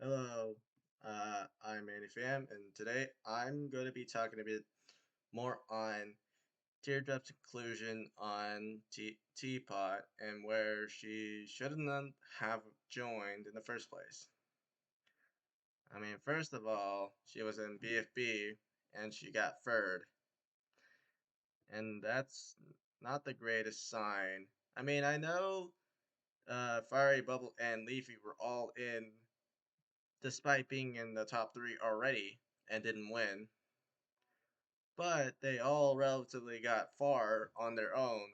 Hello, I'm Andy Pham, and today I'm going to be talking a bit more on Teardrop's conclusion on Teapot and where she shouldn't have joined in the first place. I mean, first of all, she was in BFB and she got third, and that's not the greatest sign. I mean, I know Fiery Bubble and Leafy were all in despite being in the top three already and didn't win. But they all relatively got far on their own.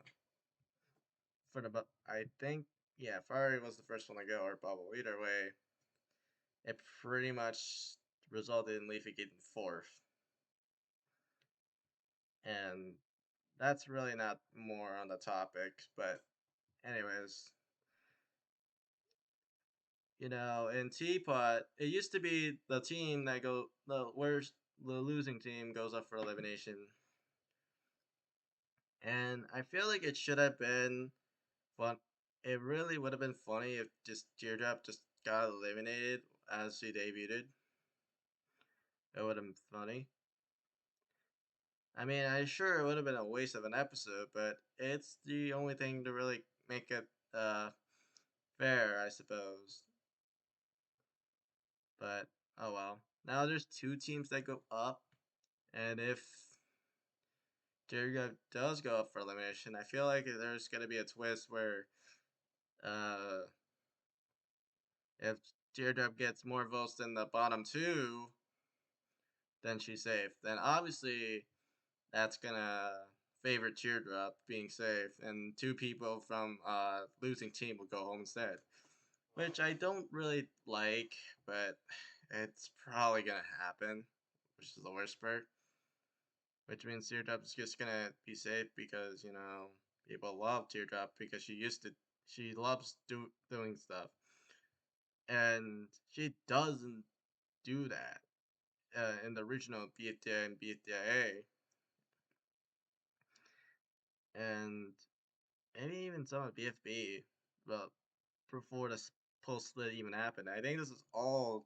I think, yeah, Fiery was the first one to go, or Bubble. Either way, it pretty much resulted in Leafy getting fourth. And that's really not more on the topic, but anyways, in Teapot, it used to be the team that the losing team goes up for elimination. And I feel like it should have been fun. It really would have been funny if just Teardrop just got eliminated as she debuted. It would have been funny. I mean, I'm sure it would have been a waste of an episode, but it's the only thing to really make it fair, I suppose. But oh well. Now there's two teams that go up, and if Teardrop does go up for elimination, I feel like there's gonna be a twist where uh, if Teardrop gets more votes than the bottom two, then she's safe. Then obviously that's gonna favor Teardrop being safe, and two people from losing team will go home instead. Which I don't really like, but it's probably gonna happen, which is the worst part. Which means Teardrop is just gonna be safe because people love Teardrop because she loves doing stuff, and she doesn't do that in the original BTA and BTA, and maybe even some of BFB, but before the post split even happened. I think this is all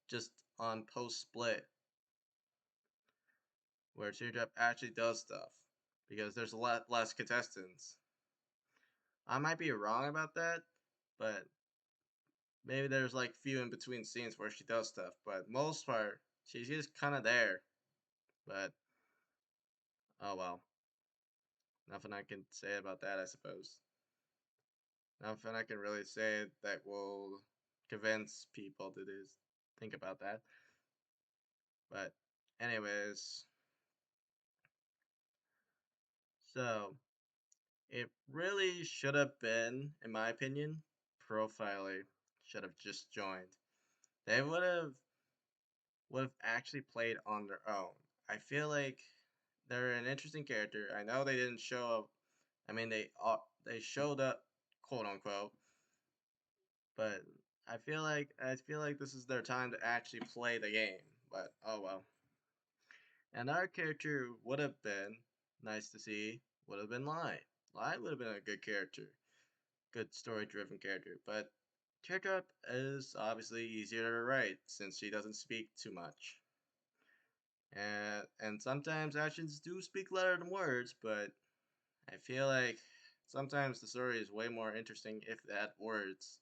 just on post split where Teardrop actually does stuff because there's a lot less contestants. I might be wrong about that, but maybe there's like few in between scenes where she does stuff. But most part, she's just kind of there. But oh well, nothing I can say about that, I suppose. Nothing I can really say that will convince people to think about that. But anyways, so it really should have been, in my opinion, Profiler should have just joined. They would have actually played on their own. I feel like they're an interesting character. I know they didn't show up. I mean, they showed up, quote unquote, but I feel like this is their time to actually play the game. But oh well. And our character would have been nice to see. Would have been Lai. Lai would have been a good character, good story-driven character. But Teardrop is obviously easier to write since she doesn't speak too much. And sometimes actions do speak louder than words, but I feel like sometimes the story is way more interesting if it had words.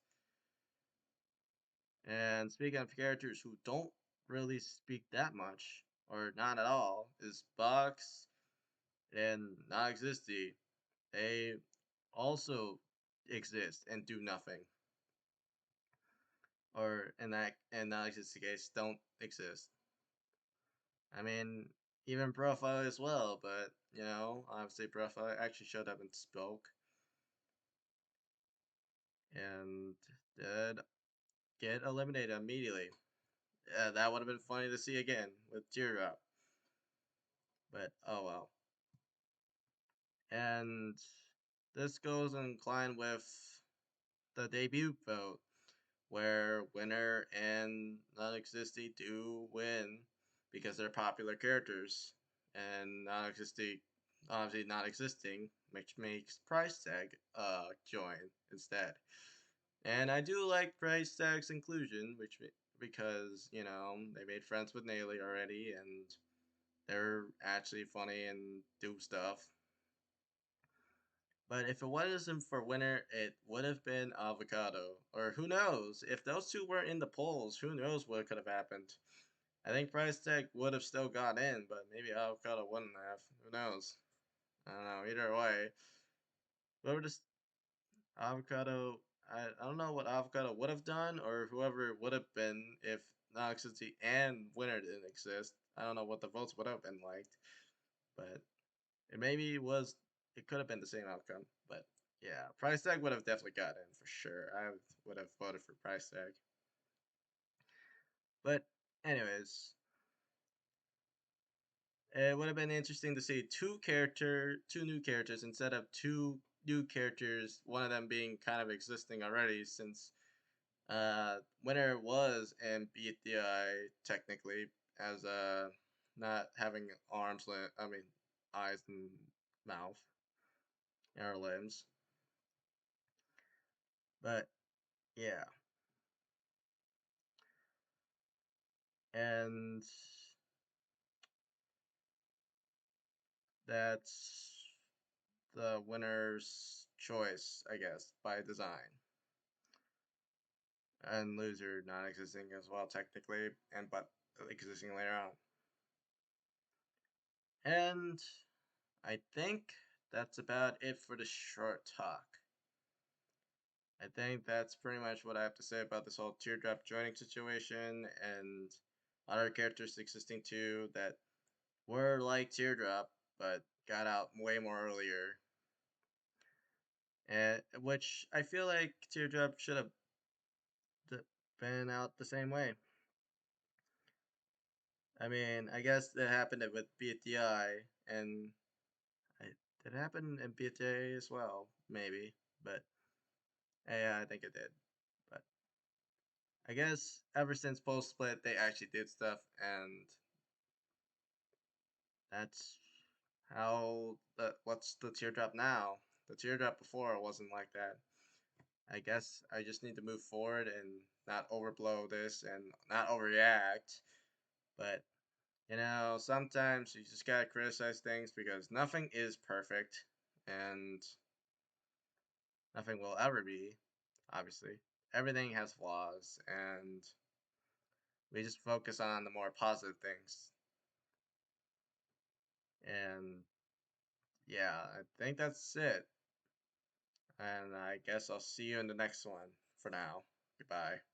And speaking of characters who don't really speak that much, or not at all, is Box and non existy. They also exist and do nothing. Or in non existy case don't exist. I mean, even Profile as well, but obviously Profile actually showed up and spoke and did get eliminated immediately. Yeah, that would have been funny to see again with Teardrop. But oh well. And this goes in line with the debut vote, where winner and non-existy do win because they're popular characters, and non-existy obviously not existing, which makes price tag join instead. And I do like price tag's inclusion, because, you know, they made friends with Naley already and they're actually funny and do stuff. But if it wasn't for Winner, it would have been Avocado. Or who knows? If those two weren't in the polls, who knows what could have happened? I think Price Tag would have still got in, but maybe Avocado wouldn't have. Who knows? I don't know. Either way, whoever this Avocado, I don't know what Avocado would have done or whoever it would have been if Noxity and Winner didn't exist. I don't know what the votes would have been like, but it maybe was, it could have been the same outcome. But yeah, Price Tag would have definitely got in for sure. I would have voted for Price Tag. But anyways, it would have been interesting to see two new characters instead of two new characters. One of them being kind of existing already, since Winner was in Beat the Eye technically as not having arms, I mean eyes and mouth or limbs. But yeah, and that's the winner's choice, I guess, by design. And loser non-existing as well, technically, and but existing later on. And I think that's about it for the short talk. I think that's pretty much what I have to say about this whole Teardrop joining situation and other characters existing too that were like Teardrop but got out way more earlier. And which I feel like Teardrop should have been out the same way. I mean, I guess that happened with BTI, and did it happen in BTA as well? Maybe, but yeah, I think it did. But I guess ever since post split, they actually did stuff, and that's how the what's the teardrop now. The teardrop before wasn't like that. I guess I just need to move forward and not overblow this and not overreact. But you know, sometimes you just gotta criticize things because nothing is perfect, and nothing will ever be. Obviously, everything has flaws, and we just focus on the more positive things. And yeah, I think that's it. And I guess I'll see you in the next one for now. Goodbye.